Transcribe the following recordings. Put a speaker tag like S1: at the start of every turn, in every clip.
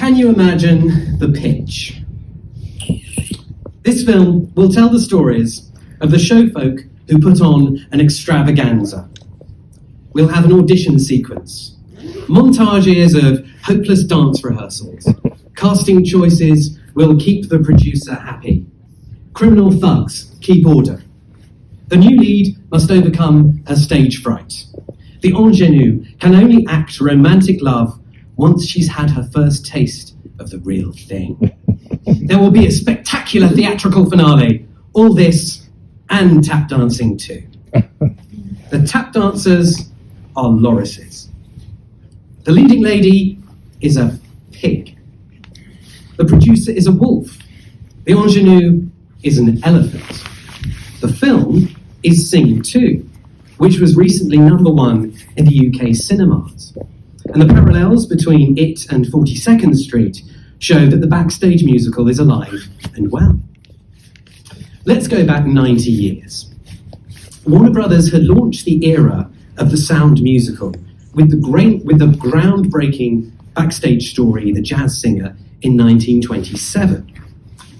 S1: Can you imagine the pitch? This film will tell the stories of the showfolk who put on an extravaganza. We'll have an audition sequence, montages of hopeless dance rehearsals, casting choices will keep the producer happy. Criminal thugs keep order. The new lead must overcome her stage fright. The ingenue can only act romantic love once she's had her first taste of the real thing. There will be a spectacular theatrical finale. All this and tap dancing too. The tap dancers are lorises. The leading lady is a pig. The producer is a wolf. The ingenue is an elephant. The film is Sing 2, which was recently #1 in the UK cinemas. And the parallels between it and 42nd Street show that the Backstage musical is alive and well. Let's go back 90 years. Warner Brothers had launched the era of the sound musical with the groundbreaking Backstage story, The Jazz Singer, in 1927.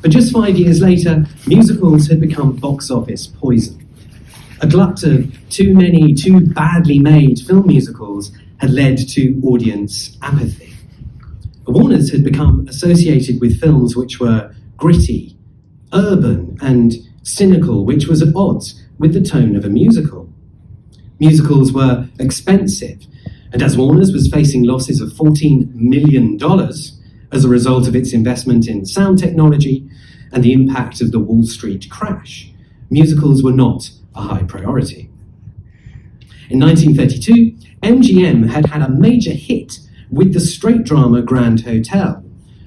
S1: But just 5 years later, musicals had become box office poison. A glut of too many, too badly made film musicals had led to audience apathy. Warner's had become associated with films which were gritty, urban, and cynical, which was at odds with the tone of a musical. Musicals were expensive, and as Warner's was facing losses of $14 million as a result of its investment in sound technology and the impact of the Wall Street crash, musicals were not a high priority. In 1932, MGM had had a major hit with the straight drama Grand Hotel,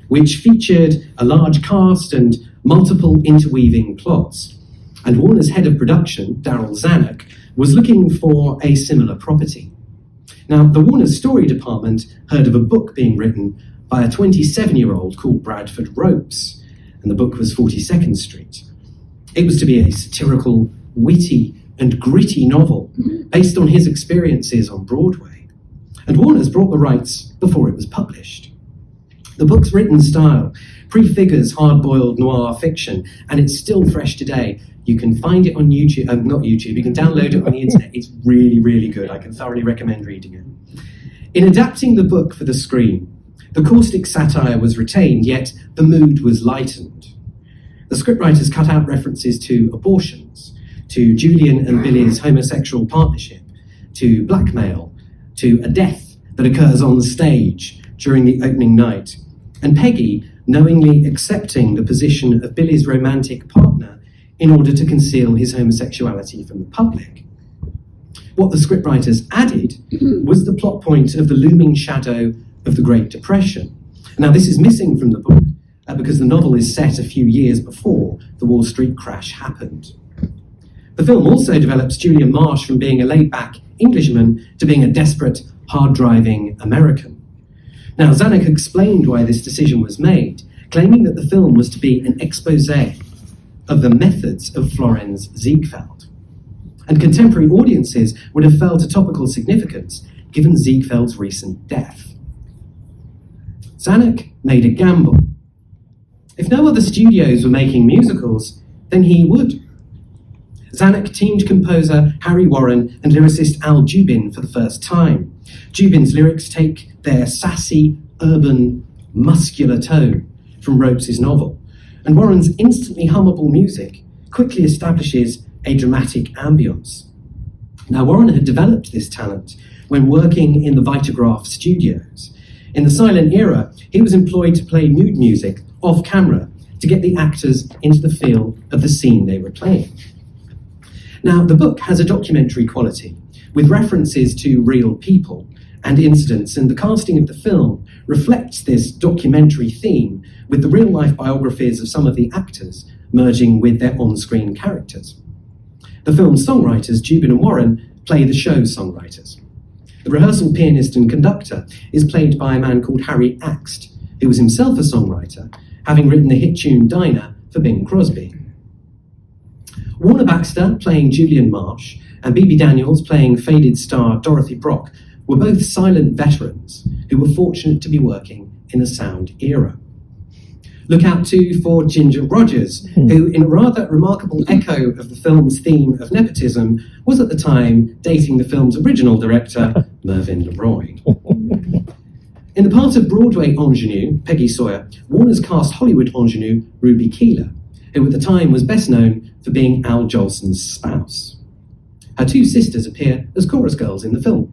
S1: which featured a large cast and multiple interweaving plots. And Warner's head of production, Darryl Zanuck, was looking for a similar property. Now, the Warner's story department heard of a book being written by a 27-year-old called Bradford Ropes, and the book was 42nd Street. It was to be a satirical, witty, and gritty novel based on his experiences on Broadway. And Warner's brought the rights before it was published. The book's written style prefigures hard-boiled noir fiction, and it's still fresh today. You can find it on YouTube, not YouTube, you can download it on the internet. It's really, really good. I can thoroughly recommend reading it. In adapting the book for the screen, the caustic satire was retained, yet the mood was lightened. The scriptwriters cut out references to abortions, to Julian and Billy's homosexual partnership, to blackmail, to a death that occurs on the stage during the opening night, and Peggy knowingly accepting the position of Billy's romantic partner in order to conceal his homosexuality from the public. What the scriptwriters added was the plot point of the looming shadow of the Great Depression. Now, this is missing from the book because the novel is set a few years before the Wall Street crash happened. The film also develops Julian Marsh from being a laid-back Englishman to being a desperate, hard-driving American. Now, Zanuck explained why this decision was made, claiming that the film was to be an exposé of the methods of Florenz Ziegfeld. And contemporary audiences would have felt a topical significance given Ziegfeld's recent death. Zanuck made a gamble. If no other studios were making musicals, then he would. Zanuck teamed composer Harry Warren and lyricist Al Jubin for the first time. Jubin's lyrics take their sassy, urban, muscular tone from Ropes' novel, and Warren's instantly hummable music quickly establishes a dramatic ambience. Now, Warren had developed this talent when working in the Vitagraph studios. In the silent era, he was employed to play mood music off camera to get the actors into the feel of the scene they were playing. Now, the book has a documentary quality, with references to real people and incidents, and the casting of the film reflects this documentary theme with the real-life biographies of some of the actors merging with their on-screen characters. The film's songwriters, Jubin and Warren, play the show's songwriters. The rehearsal pianist and conductor is played by a man called Harry Axt, who was himself a songwriter, having written the hit tune Dinah for Bing Crosby. Warner Baxter, playing Julian Marsh, and Bebe Daniels, playing faded star Dorothy Brock, were both silent veterans who were fortunate to be working in the sound era. Look out too for Ginger Rogers, who, in a rather remarkable echo of the film's theme of nepotism, was at the time dating the film's original director, Mervyn LeRoy. In the part of Broadway ingenue, Peggy Sawyer, Warner's cast Hollywood ingenue, Ruby Keeler, who at the time was best known for being Al Jolson's spouse. Her two sisters appear as chorus girls in the film.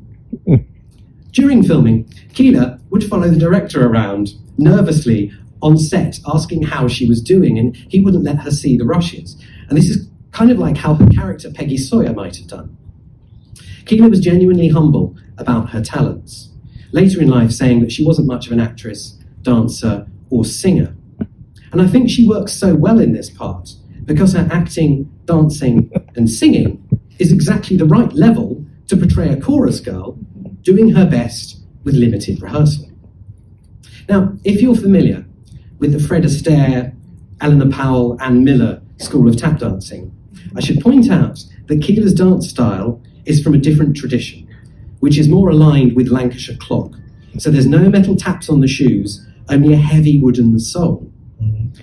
S1: During filming, Keeler would follow the director around, nervously, on set, asking how she was doing, and he wouldn't let her see the rushes. And this is kind of like how her character Peggy Sawyer might have done. Keeler was genuinely humble about her talents, later in life saying that she wasn't much of an actress, dancer, or singer. And I think she works so well in this part because her acting, dancing, and singing is exactly the right level to portray a chorus girl doing her best with limited rehearsal. Now, if you're familiar with the Fred Astaire, Eleanor Powell, and Miller school of tap dancing, I should point out that Keeler's dance style is from a different tradition, which is more aligned with Lancashire clog. So there's no metal taps on the shoes, only a heavy wooden sole.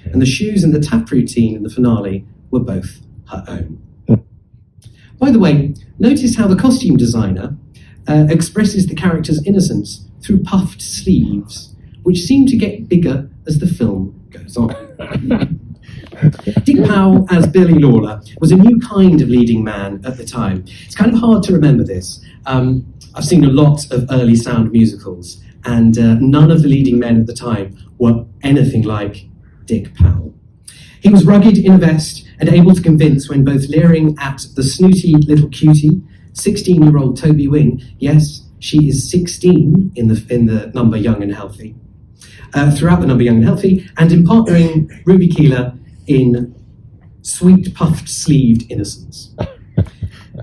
S1: And the shoes and the tap routine in the finale were both her own. By the way, notice how the costume designer expresses the character's innocence through puffed sleeves, which seem to get bigger as the film goes on. Dick Powell as Billy Lawler was a new kind of leading man at the time. It's kind of hard to remember this. I've seen a lot of early sound musicals, and none of the leading men at the time were anything like Dick Powell. He was rugged in a vest and able to convince when both leering at the snooty little cutie, 16-year-old Toby Wing, yes, she is 16 in the number Young and Healthy, throughout the number Young and Healthy, and in partnering Ruby Keeler in sweet puffed-sleeved innocence.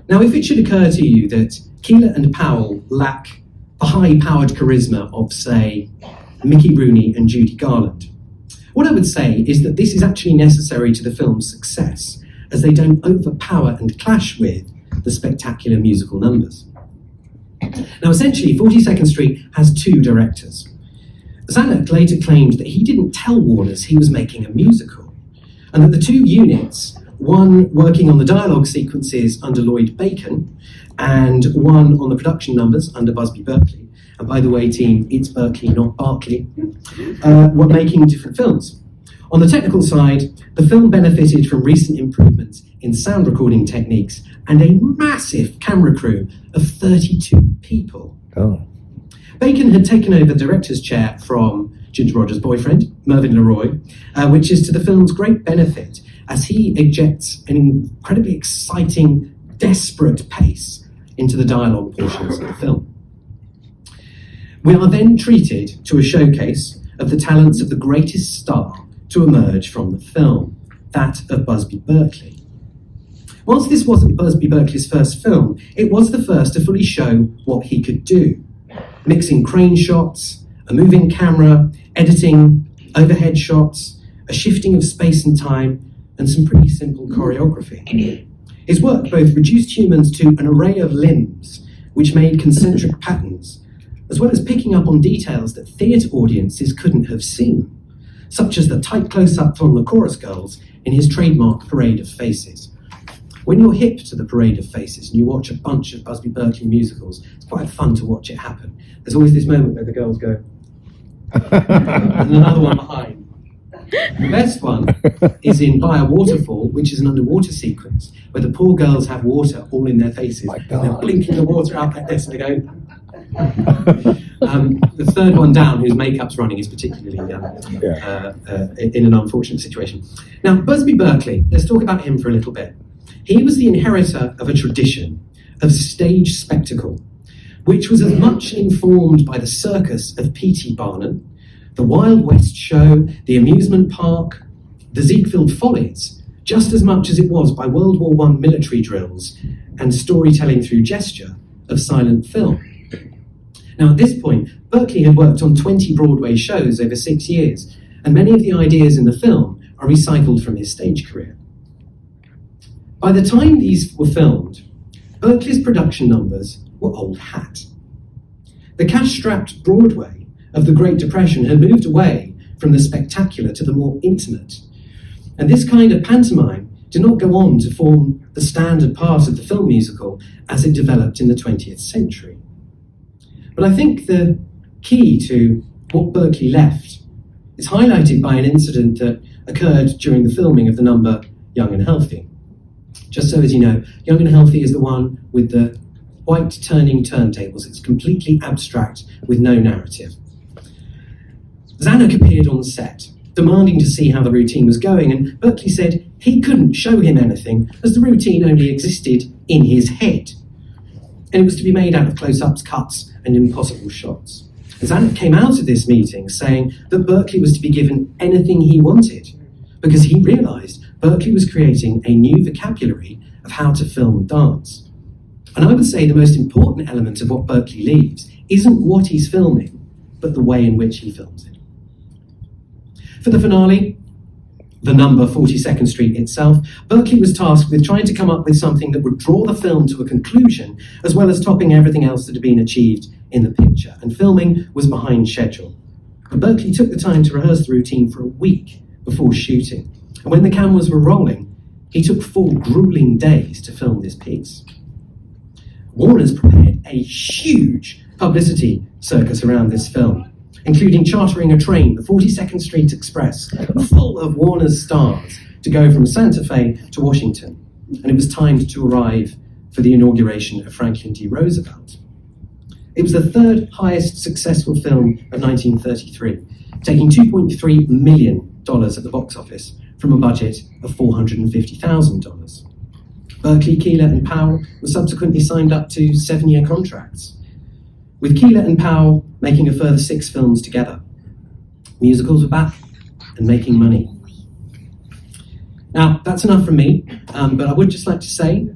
S1: Now, if it should occur to you that Keeler and Powell lack the high-powered charisma of, say, Mickey Rooney and Judy Garland, what I would say is that this is actually necessary to the film's success, as they don't overpower and clash with the spectacular musical numbers. Now, essentially, 42nd Street has two directors. Zanuck later claimed that he didn't tell Warners he was making a musical, and that the two units, one working on the dialogue sequences under Lloyd Bacon, and one on the production numbers under Busby Berkeley, and by the way, team, it's Berkeley, not Berkeley, were making different films. On the technical side, the film benefited from recent improvements in sound recording techniques and a massive camera crew of 32 people.
S2: Oh.
S1: Bacon had taken over the director's chair from Ginger Rogers' boyfriend, Mervyn LeRoy, which is to the film's great benefit, as he injects an incredibly exciting, desperate pace into the dialogue portions of the film. We are then treated to a showcase of the talents of the greatest star to emerge from the film, that of Busby Berkeley. Whilst this wasn't Busby Berkeley's first film, it was the first to fully show what he could do, mixing crane shots, a moving camera, editing, overhead shots, a shifting of space and time, and some pretty simple choreography. His work both reduced humans to an array of limbs, which made concentric patterns, as well as picking up on details that theatre audiences couldn't have seen, such as the tight close-up from the chorus girls in his trademark Parade of Faces. When you're hip to the Parade of Faces and you watch a bunch of Busby Berkeley musicals, it's quite fun to watch it happen. There's always this moment where the girls go, and another one behind. The best one is in By a Waterfall, which is an underwater sequence, where the poor girls have water all in their faces. And they're blinking the water out like this, and they go... the third one down, whose makeup's running, is particularly in an unfortunate situation. Now, Busby Berkeley, let's talk about him for a little bit. He was the inheritor of a tradition of stage spectacle, which was as much informed by the circus of P.T. Barnum, the Wild West show, the amusement park, the Ziegfeld Follies, just as much as it was by World War I military drills and storytelling through gesture of silent film. Now, at this point, Berkeley had worked on 20 Broadway shows over 6 years, and many of the ideas in the film are recycled from his stage career. By the time these were filmed, Berkeley's production numbers were old hat. The cash-strapped Broadway of the Great Depression had moved away from the spectacular to the more intimate. And this kind of pantomime did not go on to form the standard part of the film musical as it developed in the 20th century. But I think the key to what Berkeley left is highlighted by an incident that occurred during the filming of the number Young and Healthy. Just so as you know, Young and Healthy is the one with the white turning turntables. It's completely abstract with no narrative. Zanuck appeared on the set, demanding to see how the routine was going, and Berkeley said he couldn't show him anything as the routine only existed in his head. And it was to be made out of close-ups, cuts, and impossible shots. And Zanuck came out of this meeting saying that Berkeley was to be given anything he wanted, because he realised Berkeley was creating a new vocabulary of how to film dance. And I would say the most important element of what Berkeley leaves isn't what he's filming, but the way in which he films it. For the finale, the number 42nd Street itself, Berkeley was tasked with trying to come up with something that would draw the film to a conclusion, as well as topping everything else that had been achieved in the picture, and filming was behind schedule. But Berkeley took the time to rehearse the routine for a week before shooting, and when the cameras were rolling, he took 4 grueling days to film this piece. Warner's prepared a huge publicity circus around this film, including chartering a train, the 42nd Street Express, full of Warner's stars, to go from Santa Fe to Washington, and it was timed to arrive for the inauguration of Franklin D. Roosevelt. It was the 3rd highest successful film of 1933, taking $2.3 million at the box office from a budget of $450,000. Berkeley, Keeler and Powell were subsequently signed up to 7-year contracts, with Keeler and Powell making a further 6 films together. Musicals were back and making money. Now, that's enough from me, but I would just like to say,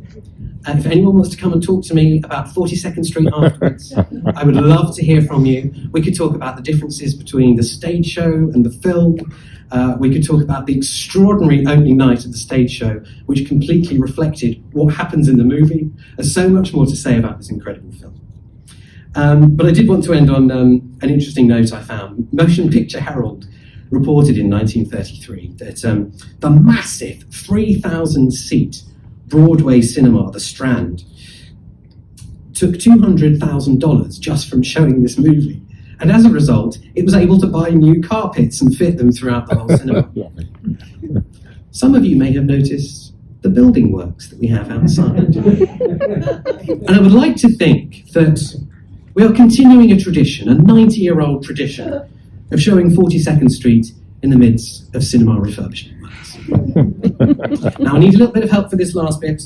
S1: if anyone wants to come and talk to me about 42nd Street afterwards, I would love to hear from you. We could talk about the differences between the stage show and the film. We could talk about the extraordinary opening night of the stage show, which completely reflected what happens in the movie. There's so much more to say about this incredible film. But I did want to end on an interesting note I found. Motion Picture Herald reported in 1933 that the massive 3,000-seat Broadway cinema, The Strand, took $200,000 just from showing this movie. And as a result, it was able to buy new carpets and fit them throughout the whole cinema. Some of you may have noticed the building works that we have outside. And I would like to think that we are continuing a tradition, a 90-year-old tradition, of showing 42nd Street in the midst of cinema refurbishment works. Now I need a little bit of help for this last bit,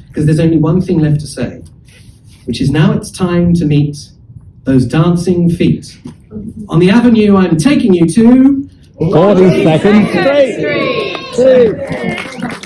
S1: because there's only one thing left to say, which is now it's time to meet those dancing feet. On the avenue I'm taking you to
S2: 42nd Street.